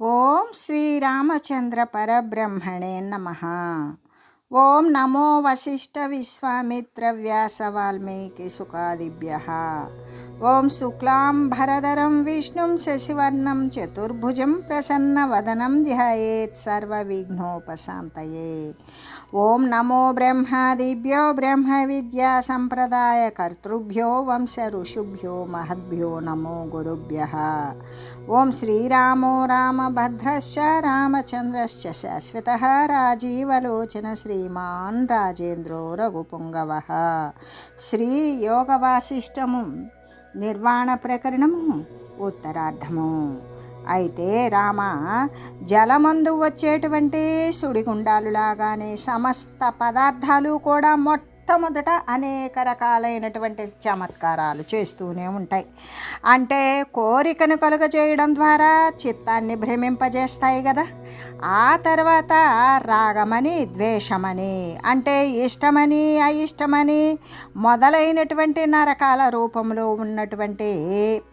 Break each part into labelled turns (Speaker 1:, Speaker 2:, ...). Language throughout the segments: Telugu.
Speaker 1: ఓం శ్రీరామచంద్ర పరబ్రహ్మణే నమః. ఓం నమో వశిష్ఠ విశ్వామిత్ర వ్యాస వాల్మీకి సుఖాదిభ్యః. ఓం శుక్లాం భరధరం విష్ణుం శశివర్ణం చతుర్భుజం ప్రసన్నవదనం ధ్యాయేత్ సర్వవిఘ్నోపశాంతయే. ఓం నమో బ్రహ్మాదిభ్యో బ్రహ్మ విద్యా సంప్రదాయ కర్తృభ్యో వంశ ఋషుభ్యో మహద్భ్యో నమో గురుభ్యః. ఓం శ్రీరామో రామభద్రశ్చ రామచంద్రశ్చ శాశ్వతః రాజీవలోచన శ్రీమాన్ రాజేంద్రో రఘుపుంగవః. శ్రీ యోగ వాసిష్టము నిర్వాణ ప్రకరణము ఉత్తరార్ధము. అయితే రామ, జలమందు వచ్చేటువంటి సుడిగుండాలు లాగానే సమస్త పదార్థాలు కూడా మొట్టమొదట అనేక రకాలైనటువంటి చమత్కారాలు చేస్తూనే ఉంటాయి. అంటే కోరికను కలుగజేయడం ద్వారా చిత్తాన్ని భ్రమింపజేస్తాయి కదా. ఆ తర్వాత రాగమని ద్వేషమని, అంటే ఇష్టమని అయిష్టమని మొదలైనటువంటి నరకాల రూపంలో ఉన్నటువంటి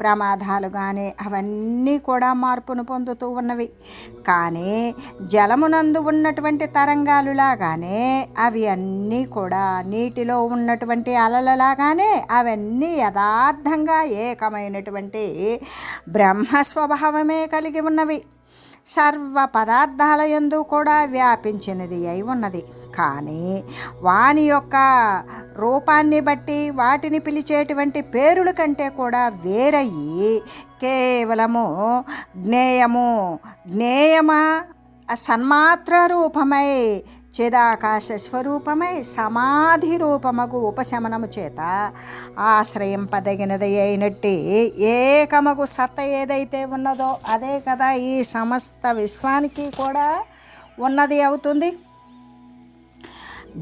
Speaker 1: ప్రమాదాలు కానీ అవన్నీ కూడా మార్పును పొందుతూ ఉన్నవి. కానీ జలమునందు ఉన్నటువంటి తరంగాలు లాగానే అవి అన్నీ కూడా నీటిలో ఉన్నటువంటి అలలలాగానే అవన్నీ యథార్థంగా ఏకమైనటువంటి బ్రహ్మ స్వభావమే కలిగి ఉన్నవి. సర్వ పదార్థాల యందు కూడా వ్యాపించినది అయి ఉన్నది. కానీ వాని యొక్క రూపాన్ని బట్టి వాటిని పిలిచేటువంటి పేరుల కంటే కూడా వేరయ్యి కేవలము జ్ఞేయమా సన్మాత్ర రూపమై చిదాకాశ స్వరూపమై సమాధి రూపమగు ఉపశమనము చేత ఆశ్రయింపదగినది అయినట్టి ఏకమగు సత్త ఏదైతే ఉన్నదో అదే కదా ఈ సమస్త విశ్వానికి కూడా ఉన్నది అవుతుంది.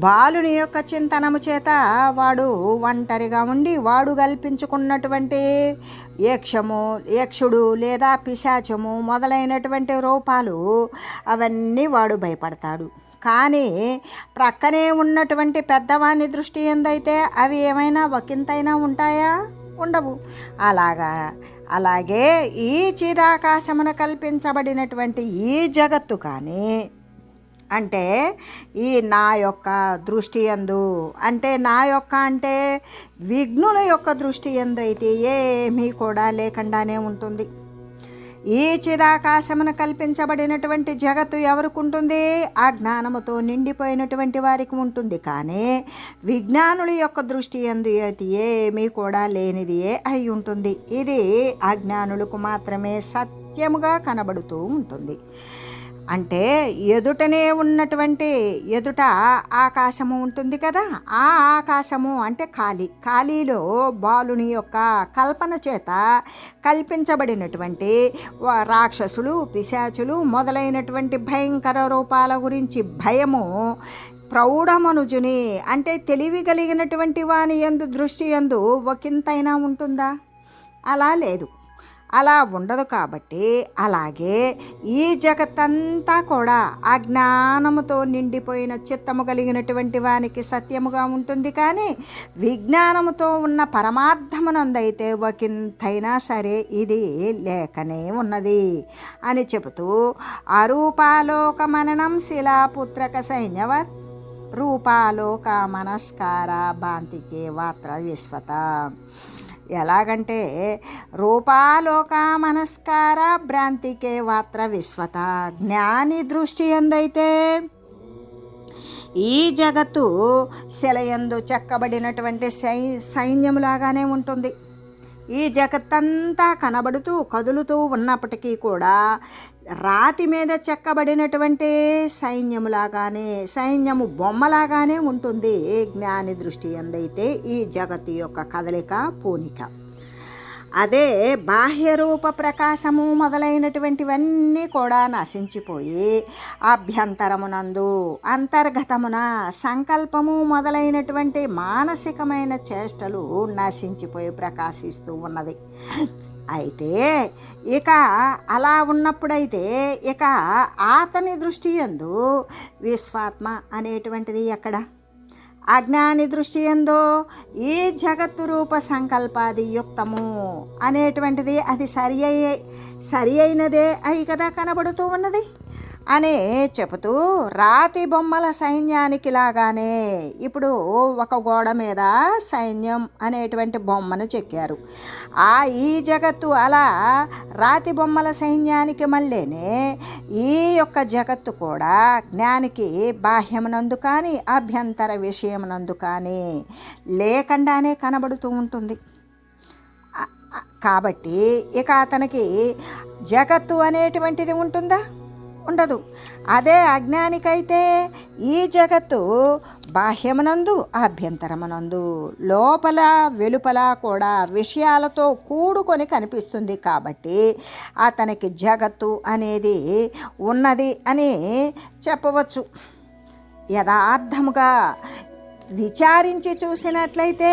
Speaker 1: బాలుని యొక్క చింతనము చేత వాడు ఒంటరిగా ఉండి వాడు కల్పించుకున్నటువంటి యక్షుడు లేదా పిశాచము మొదలైనటువంటి రూపాలు అవన్నీ వాడు భయపడతాడు. కానీ ప్రక్కనే ఉన్నటువంటి పెద్దవాని దృష్టి ఎందైతే అవి ఏమైనా ఒకంతైనా ఉంటాయా? ఉండవు. అలాగే ఈ చిదాకాశమున కల్పించబడినటువంటి ఈ జగత్తు కానీ, అంటే ఈ నా యొక్క దృష్టి యందు, అంటే నా యొక్క అంటే విఘ్నుల యొక్క దృష్టి యందు అయితే ఏమీ కూడా లేకుండానే ఉంటుంది. ఈ చిదాకాశమున కల్పించబడినటువంటి జగత్తు ఎవరికి ఉంటుంది? అజ్ఞానముతో నిండిపోయినటువంటి వారికి ఉంటుంది. కానీ విజ్ఞానుల యొక్క దృష్టి యందు అయితే ఏమీ కూడా లేనిదియే అయి ఉంటుంది. ఇది అజ్ఞానులకు మాత్రమే సత్యముగా కనబడుతూ ఉంటుంది. అంటే ఎదుట ఆకాశము ఉంటుంది కదా. ఆ ఆకాశము అంటే ఖాళీలో బాలుని యొక్క కల్పన చేత కల్పించబడినటువంటి రాక్షసులు పిశాచులు మొదలైనటువంటి భయంకర రూపాల గురించి భయము ప్రౌఢమనుజుని, అంటే తెలివి కలిగినటువంటి వాని యందు దృష్టి యందు ఒకంతైనా ఉంటుందా? అలా లేదు, అలా ఉండదు. కాబట్టి అలాగే ఈ జగత్తంతా కూడా అజ్ఞానముతో నిండిపోయిన చిత్తము కలిగినటువంటి వానికి సత్యముగా ఉంటుంది. కానీ విజ్ఞానముతో ఉన్న పరమార్థమునందైతే ఒకంతైనా సరే ఇది లేకనే ఉన్నది అని చెబుతూ అరూపాలోక మననం శిలాపుత్రక సైన్యవత్ రూపాలోక మనస్కార భాంతికే వాత్ర విశ్వత. ఎలాగంటే రూపాలోక మనస్కార భ్రాంతికే వాత్ర విశ్వత. జ్ఞాని దృష్టి ఎందైతే ఈ జగత్తు శిలయందు చెక్కబడినటువంటి సైన్యములాగానే ఉంటుంది. ఈ జగత్తంతా కనబడుతూ కదులుతూ ఉన్నప్పటికీ కూడా రాతి మీద చెక్కబడినటువంటి సైన్యము బొమ్మలాగానే ఉంటుంది. జ్ఞాని దృష్టి ఎందైతే ఈ జగత్తు యొక్క కదలిక పూనిక. అదే బాహ్యరూప ప్రకాశము మొదలైనటువంటివన్నీ కూడా నశించిపోయి అభ్యంతరమునందు అంతర్గతమున సంకల్పము మొదలైనటువంటి మానసికమైన చేష్టలు నశించిపోయి ప్రకాశిస్తూ ఉన్నది. అయితే ఇక అలా ఉన్నప్పుడైతే ఇక అతని దృష్టి యందు విశ్వాత్మ అనేటువంటిది ఎక్కడ? అజ్ఞాని దృష్టి ఎందో ఈ జగత్తు రూప సంకల్పాది యుక్తము అనేటువంటిది అది సరి అయినదే అయి కదా కనబడుతూ ఉన్నది అని చెబుతూ రాతి బొమ్మల సైన్యానికి లాగానే ఇప్పుడు ఒక గోడ మీద సైన్యం అనేటువంటి బొమ్మను చెక్కారు. ఈ జగత్తు అలా రాతి బొమ్మల సైన్యానికి మళ్ళీనే ఈ యొక్క జగత్తు కూడా జ్ఞానికి బాహ్యమునందు కానీ అభ్యంతర విషయమునందు కానీ లేకుండానే కనబడుతూ ఉంటుంది. కాబట్టి ఇక అతనికి జగత్తు అనేటువంటిది ఉంటుందా? ఉండదు. అదే అజ్ఞానికైతే ఈ జగత్తు బాహ్యమునందు అభ్యంతరమునందు లోపల వెలుపల కూడా విషయాలతో కూడుకొని కనిపిస్తుంది. కాబట్టి అతనికి జగత్తు అనేది ఉన్నది అని చెప్పవచ్చు. యథార్థముగా విచారించి చూసినట్లయితే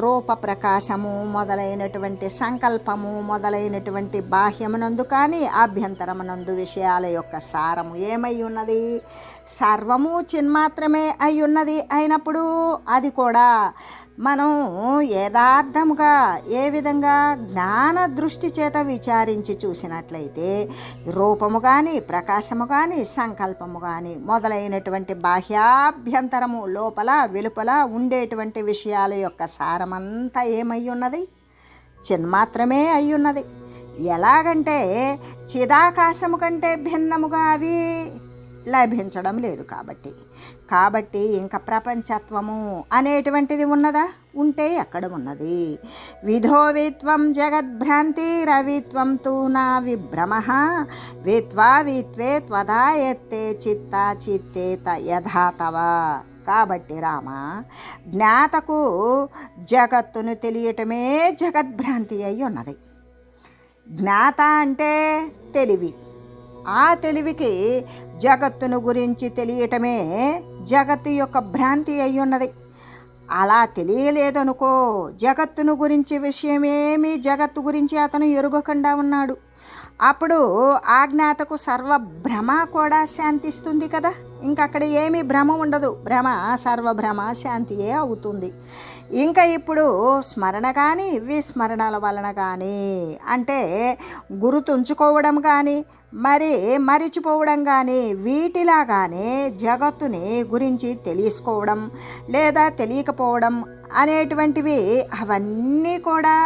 Speaker 1: రూప ప్రకాశము మొదలైనటువంటి సంకల్పము మొదలైనటువంటి బాహ్యమునందు కానీ అభ్యంతరమునందు విషయాల యొక్క సారము ఏమై ఉన్నది? సర్వము చిన్మాత్రమే అయి ఉన్నది అయినప్పుడు అది కూడా మనం యథార్థముగా ఏ విధంగా జ్ఞాన దృష్టి చేత విచారించి చూసినట్లయితే రూపము కానీ ప్రకాశము కానీ సంకల్పము కానీ మొదలైనటువంటి బాహ్యాభ్యంతరము లోపల వెలుపల ఉండేటువంటి విషయాల యొక్క సారమంతా ఏమై ఉన్నది? చిన్మాత్రమే అయి ఉన్నది. ఎలాగంటే చిదాకాశము కంటే భిన్నముగా అవి లభించడం లేదు. కాబట్టి ఇంకా ప్రపంచత్వము అనేటువంటిది ఉన్నదా? ఉంటే ఎక్కడ ఉన్నది? విధోవిత్వం జగద్భ్రాంతి రవిత్వం తూ నా విభ్రమ విత్వా విత్వే త్వదా ఎత్తే చిత్తా చిత్తేత యథాతవ. కాబట్టి రామ, జ్ఞాతకు జగత్తును తెలియటమే జగద్భ్రాంతి అయి ఉన్నది. జ్ఞాత అంటే తెలివి. ఆ తెలివికి జగత్తును గురించి తెలియటమే జగత్తు యొక్క భ్రాంతి అయి ఉన్నది. అలా తెలియలేదనుకో, జగత్తును గురించి విషయమేమి జగత్తు గురించి అతను ఎరుగకుండా ఉన్నాడు. అప్పుడు ఆ జ్ఞాతకు సర్వ భ్రమ కూడా శాంతిస్తుంది కదా. ఇంకక్కడ ఏమీ భ్రమ ఉండదు. సర్వభ్రమ శాంతియే అవుతుంది. ఇంకా ఇప్పుడు స్మరణ కానీ విస్మరణల వలన కానీ అంటే గుర్తుంచుకోవడం కానీ మరిచిపోవడం కానీ వీటిలాగానే జగత్తుని గురించి తెలుసుకోవడం లేదా తెలియకపోవడం అనేటువంటివి అవన్నీ కూడా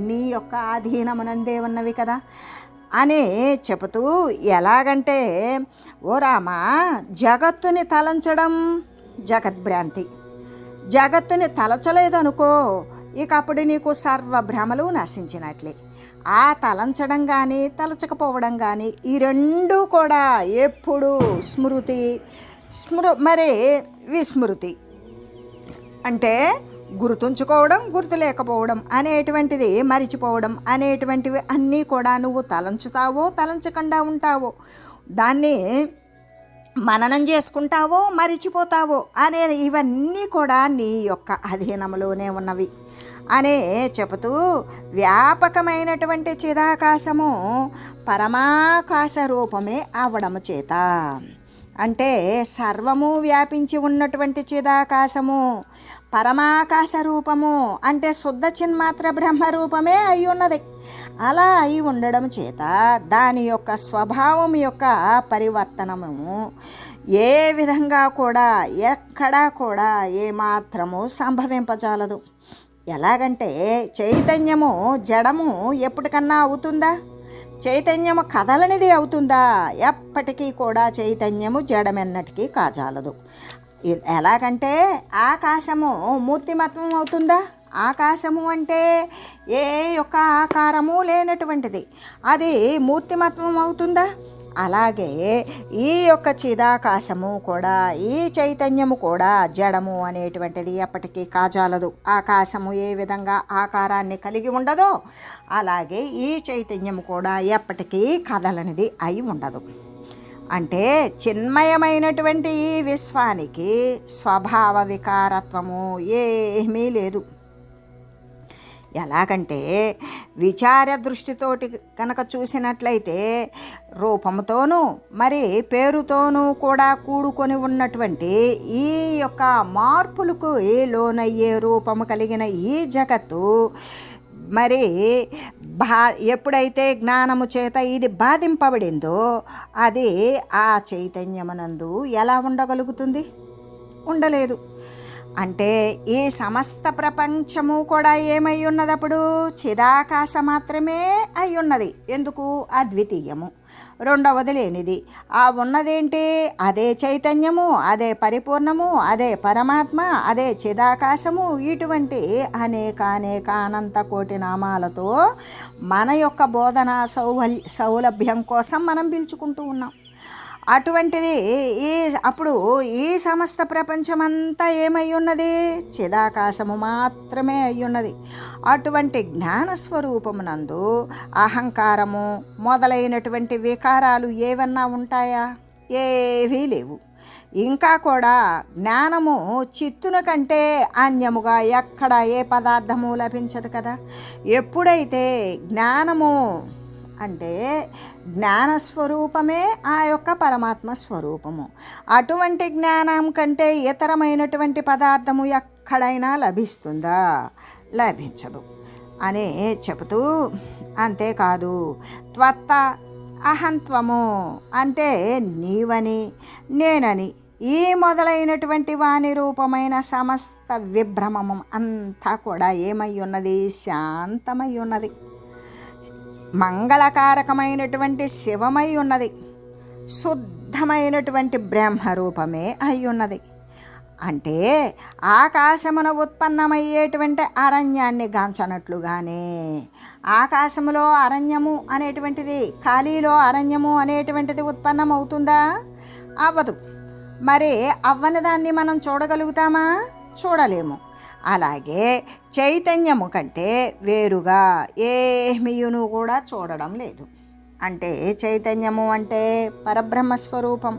Speaker 1: నీ యొక్క ఆధీనమునందే ఉన్నవి కదా అని చెబుతూ, ఎలాగంటే ఓ రామ, జగత్తుని తలంచడం జగద్భ్రాంతి. జగత్తుని తలచలేదనుకో, ఇక అప్పుడు నీకు సర్వభ్రమలు నశించినట్లే. ఆ తలంచడం కానీ తలచకపోవడం కానీ ఈ రెండూ కూడా ఎప్పుడు విస్మృతి అంటే గుర్తుంచుకోవడం, గుర్తు లేకపోవడం అనేటువంటిది, మరిచిపోవడం అనేటువంటివి అన్నీ కూడా నువ్వు తలంచుతావో తలంచకుండా ఉంటావో, దాన్ని మననం చేసుకుంటావో మరిచిపోతావో అనేది ఇవన్నీ కూడా నీ యొక్క అధీనంలోనే ఉన్నవి అనే చెబుతూ, వ్యాపకమైనటువంటి చిదాకాశము పరమాకాశ రూపమే అవడము చేత, అంటే సర్వము వ్యాపించి ఉన్నటువంటి చిదాకాశము పరమాకాశ రూపము అంటే శుద్ధ చిన్మాత్ర బ్రహ్మరూపమే అయి ఉన్నది. అలా అయి ఉండడం చేత దాని యొక్క స్వభావం యొక్క పరివర్తనము ఏ విధంగా కూడా ఎక్కడా కూడా ఏమాత్రము సంభవింపజాలదు. ఎలాగంటే చైతన్యము జడము ఎప్పటికన్నా అవుతుందా? చైతన్యము కదలనిది అవుతుందా? ఎప్పటికీ కూడా చైతన్యము జడమెన్నటికీ కాజాలదు. ఎలాగంటే ఆకాశము మూర్తిమత్వం అవుతుందా? ఆకాశము అంటే ఏ యొక్క ఆకారము లేనటువంటిది, అది మూర్తిమత్వం అవుతుందా? అలాగే ఈ యొక్క చిదాకాశము కూడా, ఈ చైతన్యము కూడా జడము అనేటువంటిది ఎప్పటికీ కాజాలదు. ఆకాశము ఏ విధంగా ఆకారాన్ని కలిగి ఉండదో అలాగే ఈ చైతన్యము కూడా ఎప్పటికీ కదలనిది అయి ఉండదు. అంటే చిన్మయమైనటువంటి ఈ విశ్వానికి స్వభావ వికారత్వము ఏమీ లేదు. ఎలాగంటే విచార దృష్టితోటి కనుక చూసినట్లయితే రూపంతోనూ మరి పేరుతోనూ కూడా కూడుకొని ఉన్నటువంటి ఈ యొక్క మార్పులకు లోనయ్యే రూపము కలిగిన ఈ జగత్తు మరి ఎప్పుడైతే జ్ఞానము చేత ఇది బాధింపబడిందో అది ఆ చైతన్యమునందు ఎలా ఉండగలుగుతుంది? ఉండలేదు. అంటే ఈ సమస్త ప్రపంచము కూడా ఏమై ఉన్నది? అప్పుడు చిదాకాశ మాత్రమే అయి ఉన్నది. ఎందుకు? అద్వితీయము, రెండవది లేనిది. ఆ ఉన్నదేంటి? అదే చైతన్యము, అదే పరిపూర్ణము, అదే పరమాత్మ, అదే చిదాకాశము. ఇటువంటి అనేక అనంత కోటి నామాలతో మన యొక్క బోధనా సౌలభ్యం కోసం మనం పిలుచుకుంటూ ఉన్నాం. అటువంటిది అప్పుడు ఈ సమస్త ప్రపంచమంతా ఏమై ఉన్నది? చిదాకాశము మాత్రమే అయ్యున్నది. అటువంటి జ్ఞానస్వరూపమునందు అహంకారము మొదలైనటువంటి వికారాలు ఏవన్నా ఉంటాయా? ఏవీ లేవు. ఇంకా కూడా జ్ఞానము చిత్తున కంటే అన్యముగా ఎక్కడ ఏ పదార్థము లభించదు కదా. ఎప్పుడైతే జ్ఞానము అంటే జ్ఞానస్వరూపమే ఆ యొక్క పరమాత్మ స్వరూపము, అటువంటి జ్ఞానం కంటే ఇతరమైనటువంటి పదార్థము ఎక్కడైనా లభిస్తుందా? లభించదు అని చెబుతూ, అంతేకాదు త్వత్త అహంత్వము అంటే నీవని నేనని ఈ మొదలైనటువంటి వాని రూపమైన సమస్త విభ్రమము అంతా కూడా ఏమై ఉన్నది? శాంతమై ఉన్నది, మంగళకారకమైనటువంటి శివమై ఉన్నది, శుద్ధమైనటువంటి బ్రహ్మరూపమే అయి ఉన్నది. అంటే ఆకాశమున ఉత్పన్నమయ్యేటువంటి అరణ్యాన్ని గాంచనట్లుగానే ఆకాశములో అరణ్యము అనేటువంటిది, ఖాళీలో అరణ్యము అనేటువంటిది ఉత్పన్నమవుతుందా? అవ్వదు. మరి అవ్వని దాన్ని మనం చూడగలుగుతామా? చూడలేము. అలాగే చైతన్యము కంటే వేరుగా ఏమీయును కూడా చూడడం లేదు. అంటే చైతన్యము అంటే పరబ్రహ్మస్వరూపం.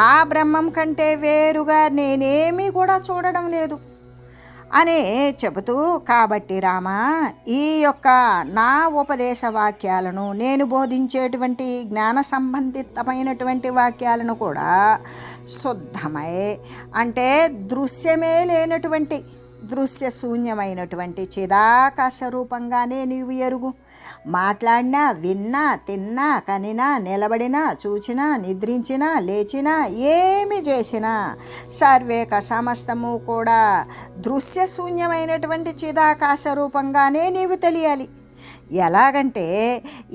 Speaker 1: ఆ బ్రహ్మం కంటే వేరుగా నేనేమీ కూడా చూడడం లేదు అని చెబుతూ, కాబట్టి రామా, ఈ యొక్క నా ఉపదేశ వాక్యాలను, నేను బోధించేటువంటి జ్ఞాన సంబంధితమైనటువంటి వాక్యాలను కూడా శుద్ధమై అంటే దృశ్యమే లేనటువంటి దృశ్య శూన్యమైనటువంటి చిదాకాశ రూపంగానే నీవు ఎరుగు. మాట్లాడినా, విన్నా, తిన్నా, కనినా, నిలబడినా, చూచినా, నిద్రించినా, లేచినా, ఏమి చేసినా సర్వేక సమస్తము కూడా దృశ్య శూన్యమైనటువంటి చిదాకాశ రూపంగానే నీవు తెలియాలి. ఎలాగంటే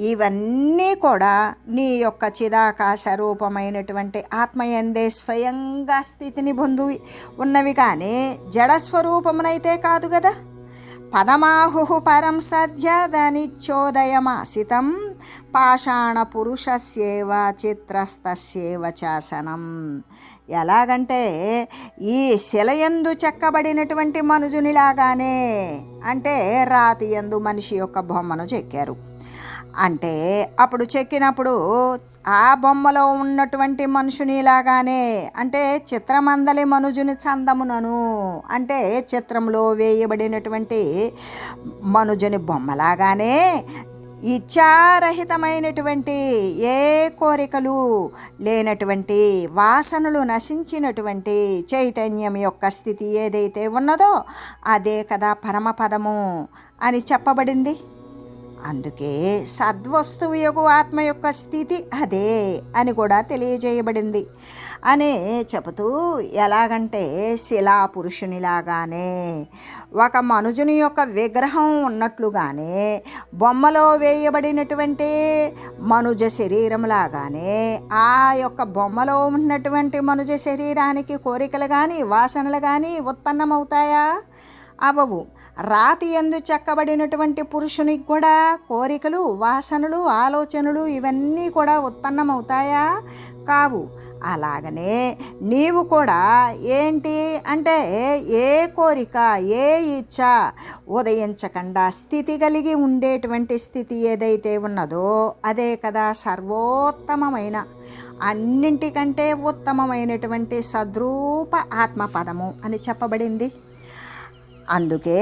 Speaker 1: ఇవన్నీ కూడా నీ యొక్క చిదాకాశ రూపమైనటువంటి ఆత్మయందే స్వయంగా స్థితిని పొంది ఉన్నవి, కానీ జడస్వరూపమునైతే కాదు కదా. పదమాహు పరం సద్య దనిచ్చోదయమాసితం పాషాణ పురుషస్యేవ చిత్రస్తస్యేవ చాసనం. ఎలాగంటే ఈ శిలయందు చెక్కబడినటువంటి మనుజునిలాగానే, అంటే రాతి యందు మనిషి యొక్క బొమ్మను చెక్కారు. అంటే అప్పుడు చెక్కినప్పుడు ఆ బొమ్మలో ఉన్నటువంటి మనుషునిలాగానే, అంటే చిత్రమందలి మనుజుని చందమునను, అంటే చిత్రంలో వేయబడినటువంటి మనుజుని బొమ్మలాగానే ఇచ్ఛారహితమైనటువంటి ఏ కోరికలు లేనటువంటి వాసనలు నశించినటువంటి చైతన్యం యొక్క స్థితి ఏదైతే ఉన్నదో అదే కదా పరమపదము అని చెప్పబడింది. అందుకే సద్వస్తువు యొక్క ఆత్మ యొక్క స్థితి అదే అని కూడా తెలియజేయబడింది అని చెబుతూ, ఎలాగంటే శిలా పురుషునిలాగానే ఒక మనుజుని యొక్క విగ్రహం ఉన్నట్లుగానే బొమ్మలో వేయబడినటువంటి మనుజ శరీరంలాగానే ఆ యొక్క బొమ్మలో ఉన్నటువంటి మనుజ శరీరానికి కోరికలు కానీ వాసనలు కానీ ఉత్పన్నమవుతాయా? అవవు. రాతి యందు చెక్కబడినటువంటి పురుషునికి కూడా కోరికలు, వాసనలు, ఆలోచనలు ఇవన్నీ కూడా ఉత్పన్నమవుతాయా? కావు. అలాగనే నీవు కూడా ఏంటి అంటే ఏ కోరిక, ఏ ఇచ్ఛ ఉదయించకుండా స్థితి కలిగి ఉండేటువంటి స్థితి ఏదైతే ఉన్నదో అదే కదా సర్వోత్తమమైన, అన్నింటికంటే ఉత్తమమైనటువంటి సద్రూప ఆత్మపదము అని చెప్పబడింది. అందుకే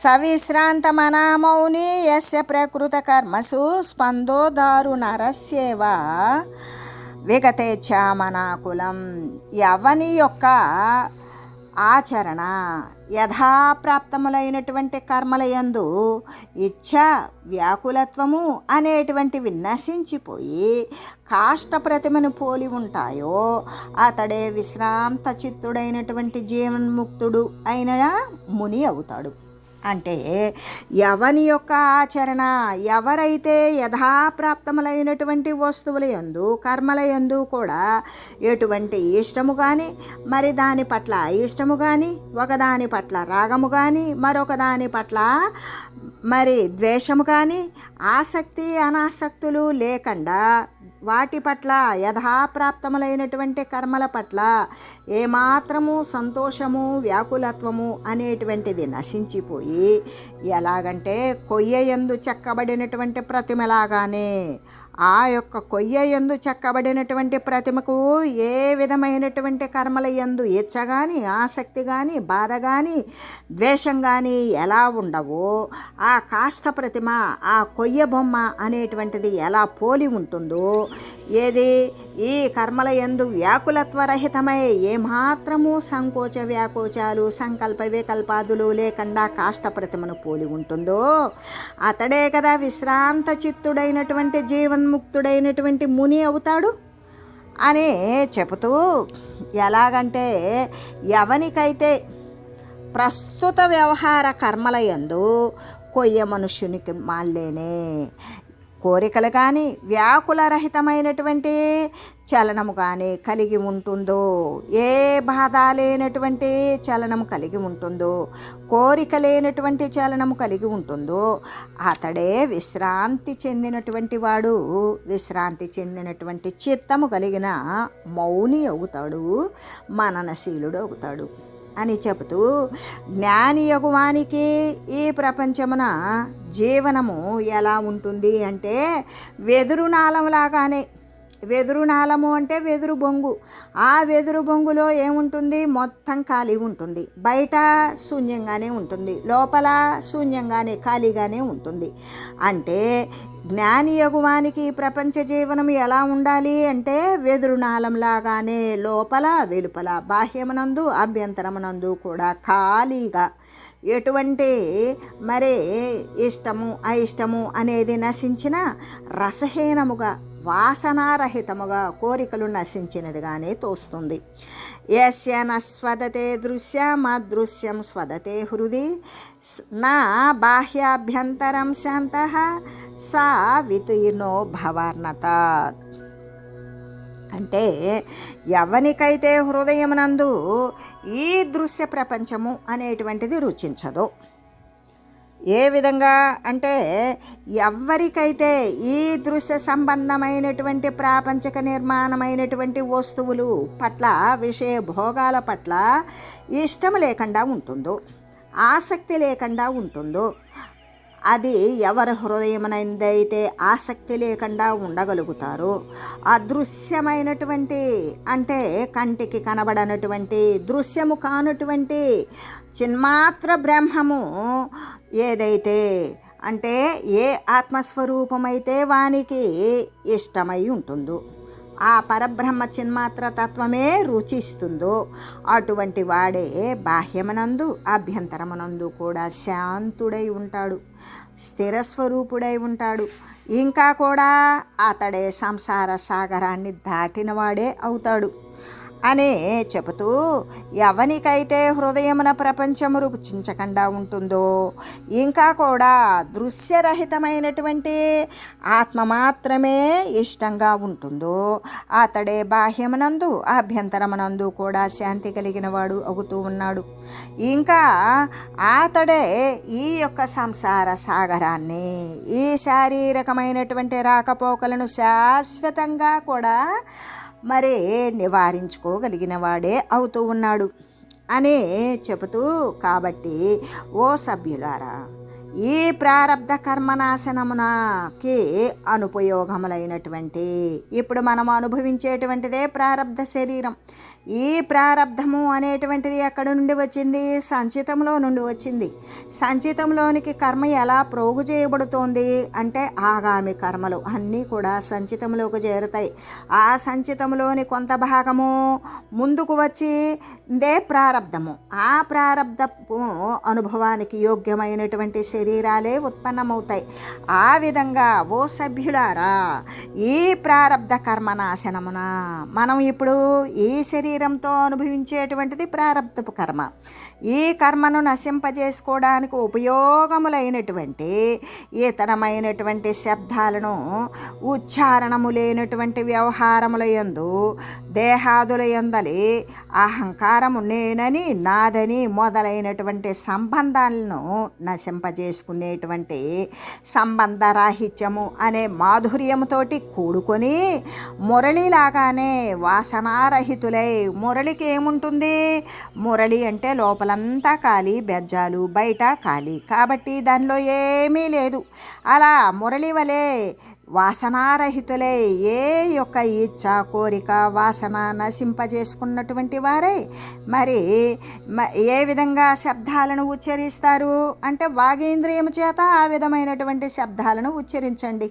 Speaker 1: సవిశ్రాంతమనామౌని యస్య ప్రకృత కర్మసు స్పందో దారుణరస్యేవ విగతేచ్ఛామనాకులం. ఎవని యొక్క ఆచరణ యథాప్రాప్తములైనటువంటి కర్మలయందు ఇచ్ఛ వ్యాకులత్వము అనేటువంటివి నశించిపోయి కాష్ట ప్రతిమను పోలి ఉంటాయో అతడే విశ్రాంత చిత్తుడైనటువంటి జీవన్ముక్తుడు అయిన ముని అవుతాడు. అంటే ఎవని యొక్క ఆచరణ, ఎవరైతే యథాప్రాప్తములైనటువంటి వస్తువుల యందు కర్మల యందు కూడా ఎటువంటి ఇష్టము కానీ మరి దాని పట్ల ఇష్టము కానీ ఒకదాని పట్ల రాగము కానీ మరొక దాని పట్ల మరి ద్వేషము కానీ ఆసక్తి అనాసక్తులు లేకుండా వాటి పట్ల యథాప్రాప్తములైనటువంటి కర్మల పట్ల ఏమాత్రము సంతోషము వ్యాకులత్వము అనేటువంటిది నశించిపోయి ఎలాగంటే కొయ్యయందు చెక్కబడినటువంటి ప్రతిమలాగానే ఆ యొక్క కొయ్యయందు చెక్కబడినటువంటి ప్రతిమకు ఏ విధమైనటువంటి కర్మల యందు ఇచ్చ కానీ ఆసక్తి కానీ బాధ కానీ ద్వేషం కానీ ఎలా ఉండవో ఆ కాష్ట ప్రతిమ ఆ కొయ్య బొమ్మ అనేటువంటిది ఎలా పోలి ఉంటుందో ఏది ఈ కర్మల యందు వ్యాకులత్వరహితమై ఏమాత్రము సంకోచ వ్యాకోచాలు సంకల్ప వికల్పాదులు లేకుండా కాష్ట ప్రతిమను పోలి ఉంటుందో అతడే కదా విశ్రాంత చిత్తుడైనటువంటి జీవన్ముక్తుడైనటువంటి ముని అవుతాడు అని చెబుతూ, ఎలాగంటే ఎవనికైతే ప్రస్తుత వ్యవహార కర్మల యందు కొయ్య మనుష్యునికి మాల్లేనే కోరికలు కానీ వ్యాకులరహితమైనటువంటి చలనము కానీ కలిగి ఉంటుందో, ఏ బాధ లేనటువంటి చలనము కలిగి ఉంటుందో, కోరిక లేనటువంటి చలనము కలిగి ఉంటుందో అతడే విశ్రాంతి చెందినటువంటి వాడు, విశ్రాంతి చెందినటువంటి చిత్తము కలిగిన మౌని అవుతాడు, మననశీలుడు అవుతాడు అని చెబుతూ, జ్ఞాని యగువానికి ఈ ప్రపంచమున జీవనము ఎలా ఉంటుంది అంటే వెదురునాళంలాగానే. వెదురునాళము అంటే వెదురు బొంగు. ఆ వెదురు బొంగులో ఏముంటుంది? మొత్తం ఖాళీ ఉంటుంది. బయట శూన్యంగానే ఉంటుంది, లోపల శూన్యంగానే ఖాళీగానే ఉంటుంది. అంటే జ్ఞాని యగువానికి ప్రపంచ జీవనం ఎలా ఉండాలి అంటే వెదురునాళంలాగానే లోపల వెలుపల బాహ్యమునందు అభ్యంతరమునందు కూడా ఖాళీగా ఎటువంటి మరి ఇష్టము అయిష్టము అనేది నశించిన రసహీనముగా వాసనారహితముగా కోరికలు నశించినదిగానే తోస్తుంది. యస్య నస్వదతే దృశ్యమదృశ్యం స్వదతే హృది నా బాహ్యాభ్యంతరం శాంతః సా వితీర్ణో భవార్ణత. అంటే ఎవనికైతే హృదయమునందు ఈ దృశ్య ప్రపంచము అనేటువంటిది రుచించదో, ఏ విధంగా అంటే ఎవరికైతే ఈ దృశ్య సంబంధమైనటువంటి ప్రాపంచిక నిర్మాణమైనటువంటి వస్తువులు పట్ల విషయ భోగాల పట్ల ఇష్టం లేకుండా ఉంటుందో, ఆసక్తి లేకుండా ఉంటుందో, అది ఎవరి హృదయమునందైతే ఆసక్తి లేకుండా ఉండగలుగుతారో అదృశ్యమైనటువంటి అంటే కంటికి కనబడనటువంటి దృశ్యము కానటువంటి చిన్మాత్ర బ్రహ్మము ఏదైతే అంటే ఏ ఆత్మస్వరూపమైతే వానికి ఇష్టమై ఉంటుందో, ఆ పరబ్రహ్మ చిన్మాత్ర తత్వమే రుచిస్తుందో అటువంటి వాడే బాహ్యమునందు అభ్యంతరమునందు కూడా శాంతుడై ఉంటాడు, స్థిరస్వరూపుడై ఉంటాడు. ఇంకా కూడా అతడే సంసార సాగరాన్ని దాటినవాడే అవుతాడు అని చెబుతూ, ఎవనికైతే హృదయమున ప్రపంచము రుచించకుండా ఉంటుందో, ఇంకా కూడా దృశ్యరహితమైనటువంటి ఆత్మ మాత్రమే ఇష్టంగా ఉంటుందో అతడే బాహ్యమునందు అభ్యంతరమునందు కూడా శాంతి కలిగిన వాడు అవుతూ ఉన్నాడు. ఇంకా అతడే ఈ యొక్క సంసార సాగరాన్ని ఈ శారీరకమైనటువంటి రాకపోకలను శాశ్వతంగా కూడా మరి నివారించుకోగలిగిన వాడే అవుతూ ఉన్నాడు అని చెబుతూ, కాబట్టి ఓ సభ్యులారా, ఈ ప్రారబ్ధ కర్మనాశనమునకి అనుపయోగములైనటువంటి ఇప్పుడు మనం అనుభవించేటువంటిదే ప్రారబ్ధ శరీరం. ఈ ప్రారబ్ధము అనేటువంటిది ఎక్కడి నుండి వచ్చింది? సంచితంలో నుండి వచ్చింది. సంచితంలోనికి కర్మ ఎలా ప్రోగు చేయబడుతోంది అంటే ఆగామి కర్మలు అన్నీ కూడా సంచితంలోకి చేరుతాయి. ఆ సంచితంలోని కొంత భాగము ముందుకు వచ్చి దే ప్రారబ్ధము. ఆ ప్రారబ్ధపు అనుభవానికి యోగ్యమైనటువంటి శరీరాలే ఉత్పన్నమవుతాయి. ఆ విధంగా ఓ సభ్యులారా, ఈ ప్రారబ్ధ కర్మనాశనమున మనం ఇప్పుడు ఈ శరీరంతో అనుభవించేటువంటిది ప్రారబ్ధపు కర్మ. ఈ కర్మను నశింపజేసుకోవడానికి ఉపయోగములైనటువంటి ఇతరమైనటువంటి శబ్దాలను ఉచ్చారణము లేనటువంటి వ్యవహారముల యందు దేహాదుల యందలి అహంకారము నేనని నాదని మొదలైనటువంటి సంబంధాలను నశింపజేసుకునేటువంటి సంబంధరాహిత్యము అనే మాధుర్యముతోటి కూడుకొని మురళిలాగానే వాసనారహితులై, మురళికి ఏముంటుంది? మురళి అంటే లోపలంతా ఖాళీ, బెజ్జాలు బయట ఖాళీ, కాబట్టి దానిలో ఏమీ లేదు. అలా మురళి వలె వాసనారహితులై ఏ యొక్క ఇచ్చ కోరిక వాసన నశింపజేసుకున్నటువంటి వారే మరి ఏ విధంగా శబ్దాలను ఉచ్చరిస్తారు అంటే వాగేంద్రియము చేత ఆ విధమైనటువంటి శబ్దాలను ఉచ్చరించండి.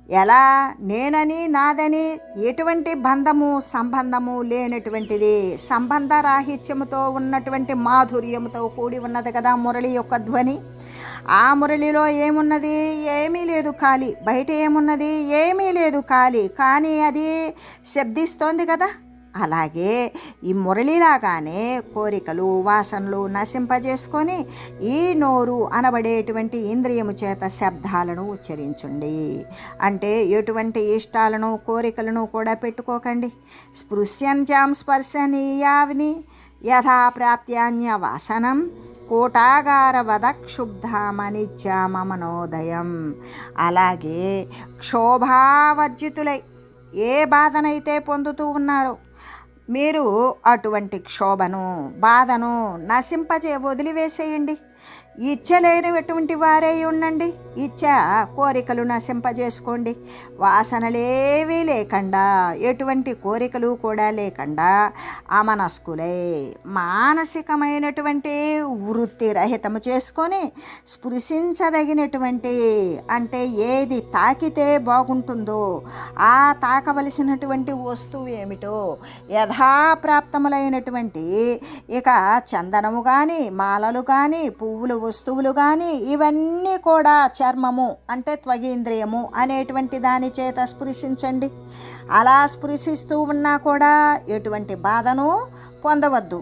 Speaker 1: ఎలా? నేనని నాదని ఎటువంటి బంధము సంబంధము లేనటువంటిది, సంబంధ రాహిత్యముతో ఉన్నటువంటి మాధుర్యముతో కూడి ఉన్నది కదా మురళి యొక్క ధ్వని. ఆ మురళిలో ఏమున్నది? ఏమీ లేదు, ఖాళీ. బయట ఏమున్నది? ఏమీ లేదు, ఖాళీ. కానీ అది శబ్దిస్తోంది కదా. అలాగే ఈ మురళిలాగానే కోరికలు వాసనలు నశింపజేసుకొని ఈ నోరు అనబడేటువంటి ఇంద్రియము చేత శబ్దాలను ఉచ్చరించండి. అంటే ఎటువంటి ఇష్టాలను కోరికలను కూడా పెట్టుకోకండి. స్పృశ్యంత్యాం స్పర్శనీయావిని యథా ప్రాప్త్యాన్య వాసనం కోటాగారవద క్షుబ్ధామనిత్యామనోదయం. అలాగే క్షోభావర్జితులై ఏ బాధనైతే పొందుతూ ఉన్నారో మీరు అటువంటి క్షోభను బాధను వదిలివేసేయండి. ఇచ్చలేనటువంటి వారే ఉండండి. ఇచ్చ కోరికలు నశింపజేసుకోండి. వాసనలేవీ లేకుండా ఎటువంటి కోరికలు కూడా లేకుండా అమనస్కులై మానసికమైనటువంటి వృత్తి రహితము చేసుకొని స్పృశించదగినటువంటి అంటే ఏది తాకితే బాగుంటుందో ఆ తాకవలసినటువంటి వస్తువు ఏమిటో యథాప్రాప్తములైనటువంటి ఇక చందనము కానీ మాలలు కానీ పువ్వులు వస్తువులు కానీ ఇవన్నీ కూడా చర్మము అంటే త్వగేంద్రియము అనేటువంటి దాని చేత స్పృశించండి. అలా స్పృశిస్తూ ఉన్నా కూడా ఎటువంటి బాధను పొందవద్దు,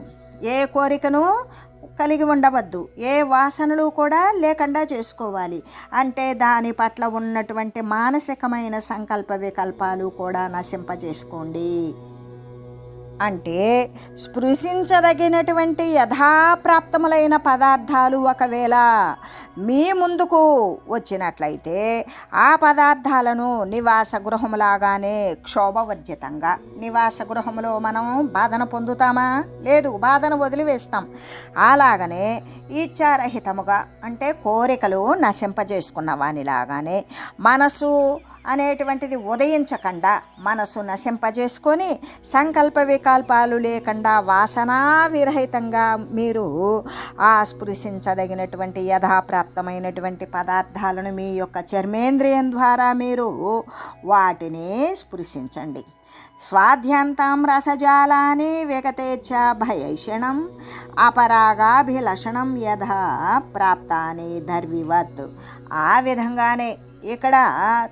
Speaker 1: ఏ కోరికను కలిగి ఉండవద్దు, ఏ వాసనలు కూడా లేకుండా చేసుకోవాలి. అంటే దాని పట్ల ఉన్నటువంటి మానసికమైన సంకల్ప వికల్పాలు కూడా నశింపజేసుకోండి. అంటే స్పృశించదగినటువంటి యథాప్రాప్తములైన పదార్థాలు ఒకవేళ మీ ముందుకు వచ్చినట్లయితే ఆ పదార్థాలను నివాస గృహములాగానే క్షోభవర్జితంగా, నివాస గృహములో మనం బాధను పొందుతామా? లేదు, బాధను వదిలివేస్తాం. అలాగనే ఇచ్ఛారహితముగా అంటే కోరికలు నశింపజేసుకున్న వానిలాగానే మనసు అనేటువంటిది ఉదయించకుండా మనసు నశింపజేసుకొని సంకల్ప వికల్పాలు లేకుండా వాసనా విరహితంగా మీరు ఆ స్పృశించదగినటువంటి యథాప్రాప్తమైనటువంటి పదార్థాలను మీ యొక్క చర్మేంద్రియం ద్వారా మీరు వాటిని స్పృశించండి. స్వాధ్యంతం రసజాలాని విగతేచ్ఛ భయైషణం అపరాగాభిలషణం యథా ప్రాప్తాని దర్వివత్. ఆ విధంగానే ఇక్కడ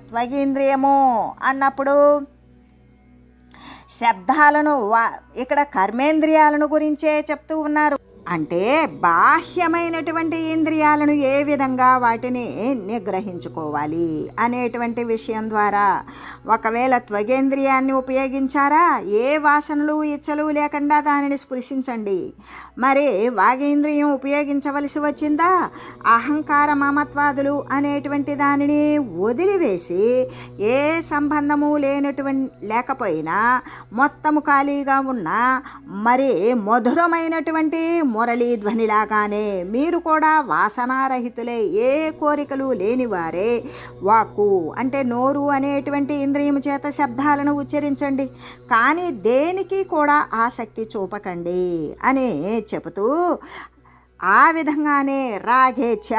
Speaker 1: త్వగేంద్రియము అన్నప్పుడు శబ్దాలను ఇక్కడ కర్మేంద్రియాలను గురించే చెప్తూ ఉన్నారు. అంటే బాహ్యమైనటువంటి ఇంద్రియాలను ఏ విధంగా వాటిని నిగ్రహించుకోవాలి అనేటువంటి విషయం ద్వారా ఒకవేళ త్వగేంద్రియాన్ని ఉపయోగించారా ఏ వాసనలు ఇచ్చలు లేకుండా దానిని స్పృశించండి. మరి వాగేంద్రియం ఉపయోగించవలసి వచ్చిందా అహంకార మమత్వాదులు అనేటువంటి దానిని వదిలివేసి ఏ సంబంధము లేకపోయినా మొత్తము ఖాళీగా ఉన్న మరి మధురమైనటువంటి మురళీధ్వనిలాగానే మీరు కూడా వాసనారహితులే, ఏ కోరికలు లేనివారే. వాక్కు అంటే నోరు అనేటువంటి ఇంద్రియము చేత శబ్దాలను ఉచ్చరించండి, కానీ దేనికి కూడా ఆసక్తి చూపకండి అని చెబుతూ, ఆ విధంగానే రాగేచ్ఛ,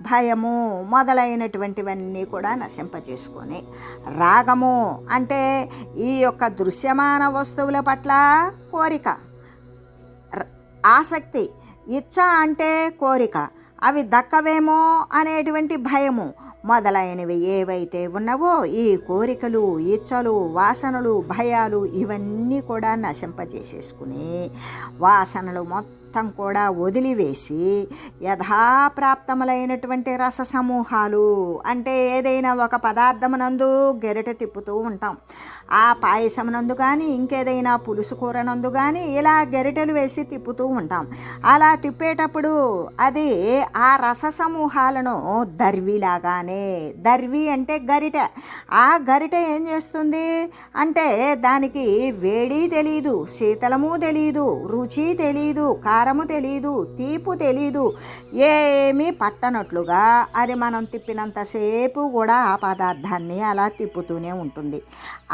Speaker 1: భయము మొదలైనటువంటివన్నీ కూడా నశింపజేసుకొని, రాగము అంటే ఈ యొక్క దృశ్యమాన వస్తువుల పట్ల కోరిక, ఆసక్తి, ఇచ్ఛ అంటే కోరిక, అవి దక్కవేమో అనేటువంటి భయము మొదలైనవి ఏవైతే ఉన్నవో ఈ కోరికలు, ఇచ్చలు, వాసనలు, భయాలు ఇవన్నీ కూడా నశింపజేసేసుకుని వాసనలు మొత్తం కూడా వదిలివేసి యథాప్రాప్తములైనటువంటి రస సమూహాలు అంటే ఏదైనా ఒక పదార్థమునందు గెరిట తిప్పుతూ ఉంటాం, ఆ పాయసమునందు కానీ ఇంకేదైనా పులుసు కూరనందు కానీ ఇలా గెరిటెలు వేసి తిప్పుతూ ఉంటాం. అలా తిప్పేటప్పుడు అది ఆ రస సమూహాలను దర్విలాగానే, దర్వి అంటే గరిట, ఆ గరిట ఏం చేస్తుంది అంటే దానికి వేడి తెలీదు, శీతలము తెలీదు, రుచి తెలీదు, కారము తెలీదు, తీపు తెలీదు, ఏమీ పట్టనట్లుగా అది మనం తిప్పినంతసేపు కూడా ఆ పదార్థాన్ని అలా తిప్పుతూనే ఉంటుంది.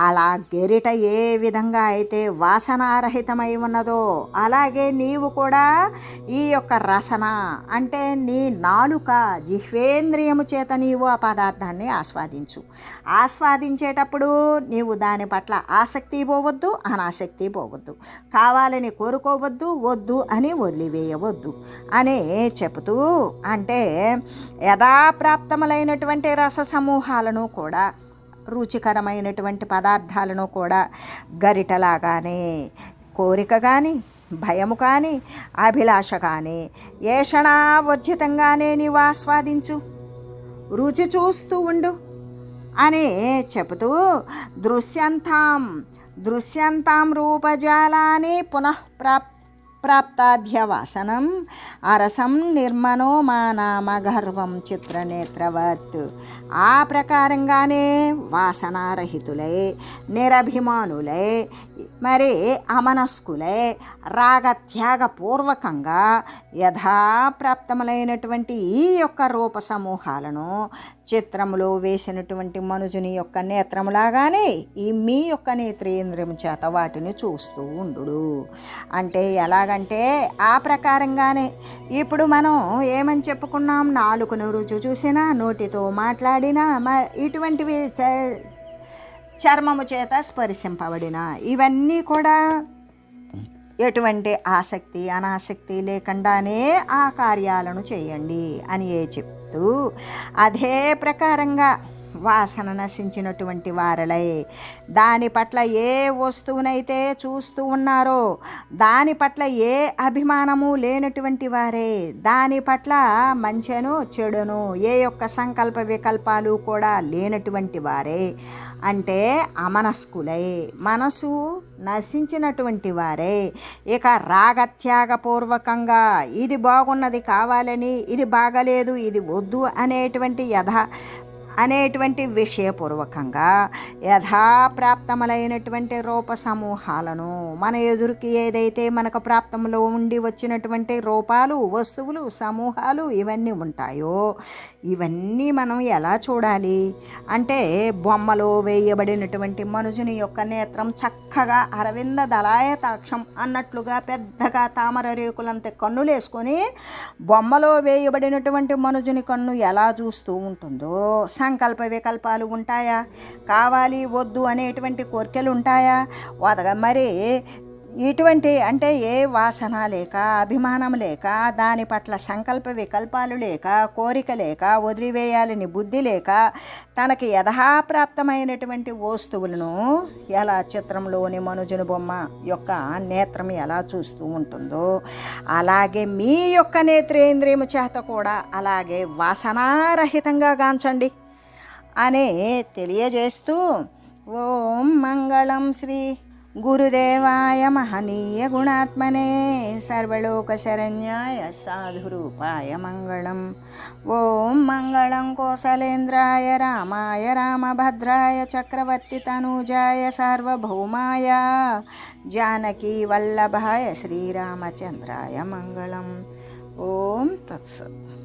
Speaker 1: అలా గెరిట ఏ విధంగా అయితే వాసనారహితమై ఉన్నదో అలాగే నీవు కూడా ఈ యొక్క రసన అంటే నీ నాలుక జిహ్వేంద్రియము చేత నీవు ఆ పదార్థాన్ని ఆస్వాదించేటప్పుడు నీవు దాని పట్ల ఆసక్తి పోవద్దు, అనాసక్తి పోవద్దు, కావాలని కోరుకోవద్దు, వద్దు అని వదిలివేయవద్దు అని చెబుతూ, అంటే యథాప్రాప్తములైనటువంటి రస సమూహాలను కూడా, రుచికరమైనటువంటి పదార్థాలను కూడా గరిటలాగానే కోరిక కానీ, భయము కానీ, అభిలాష కానీ ఏషణావర్జితంగానే నీవు ఆస్వాదించు, రుచి చూస్తూ ఉండు అని చెబుతూ, దృశ్యంతాం రూపజాలాన్ని ప్రాప్తాధ్యవాసనం అరసం నిర్మనో మానామ గర్వం చిత్రనేత్రవత్. ఆ ప్రకారంగానే వాసనారహితులై, నిరభిమానులై, మరి అమనస్కులై, రాగత్యాగపూర్వకంగా యథాప్రాప్తములైనటువంటి ఈ యొక్క రూప సమూహాలను చిత్రములో వేసినటువంటి మనుజుని యొక్క నేత్రములాగానే ఈ మీ యొక్క నేత్రేంద్రియం చేత వాటిని చూస్తూ ఉండు. అంటే ఎలాగంటే ఆ ప్రకారంగానే ఇప్పుడు మనం ఏమని చెప్పుకున్నాం, నాలుకను రుచి చూసినా, నోటితో మాట్లాడినా, ఇటువంటివి చర్మము చేత స్పర్శింపబడిన ఇవన్నీ కూడా ఎటువంటి ఆసక్తి అనాసక్తి లేకుండానే ఆ కార్యాలను చేయండి అని చెప్తూ, అదే ప్రకారంగా వాసన నశించినటువంటి వారలై దాని పట్ల ఏ వస్తువునైతే చూస్తూ ఉన్నారో దాని పట్ల ఏ అభిమానము లేనటువంటి వారే, దాని పట్ల మంచెను చెడును ఏ యొక్క సంకల్ప వికల్పాలు కూడా లేనటువంటి వారే, అంటే అమనస్కులై మనసు నశించినటువంటి వారే, ఇక రాగత్యాగపూర్వకంగా ఇది బాగున్నది కావాలని, ఇది బాగలేదు ఇది వద్దు అనేటువంటి విషయపూర్వకంగా యథాప్రాప్తములైనటువంటి రూప సమూహాలను మన ఎదురుకి ఏదైతే మనకు ప్రాప్తంలో ఉండి వచ్చినటువంటి రూపాలు, వస్తువులు, సమూహాలు ఇవన్నీ ఉంటాయో ఇవన్నీ మనం ఎలా చూడాలి అంటే, బొమ్మలో వేయబడినటువంటి మనుజుని యొక్క నేత్రం చక్కగా అరవింద దళాయతాక్షం అన్నట్లుగా పెద్దగా తామర రేకులంత కన్నులు వేసుకొని బొమ్మలో వేయబడినటువంటి మనుజుని కన్ను ఎలా చూస్తూ ఉంటుందో, సంకల్ప వికల్పాలు ఉంటాయా, కావాలి వద్దు అనేటువంటి కోరికలు ఉంటాయా, మరి ఇటువంటి అంటే ఏ వాసన లేక, అభిమానం లేక, దాని పట్ల సంకల్ప వికల్పాలు లేక, కోరిక లేక, వదిలివేయాలని బుద్ధి లేక, తనకి యథాప్రాప్తమైనటువంటి వస్తువులను ఎలా చిత్రంలోని మనుజుని బొమ్మ యొక్క నేత్రం ఎలా చూస్తూ ఉంటుందో అలాగే మీ యొక్క నేత్రేంద్రియము చేత కూడా అలాగే వాసనారహితంగా గాంచండి అని తెలియజేస్తూ, ఓం మంగళం శ్రీ గురుదేవాయ మహనీయ గుణాత్మనే సర్వలోకశరణ్యాయ సాధురూపాయ మంగళం. ఓం మంగళం కోసలేంద్రాయ రామాయ రామభద్రాయ చక్రవర్తి తనూజాయ సార్వభౌమాయ జానకీ వల్లభాయ శ్రీరామచంద్రాయ మంగళం. ఓం తత్సత్.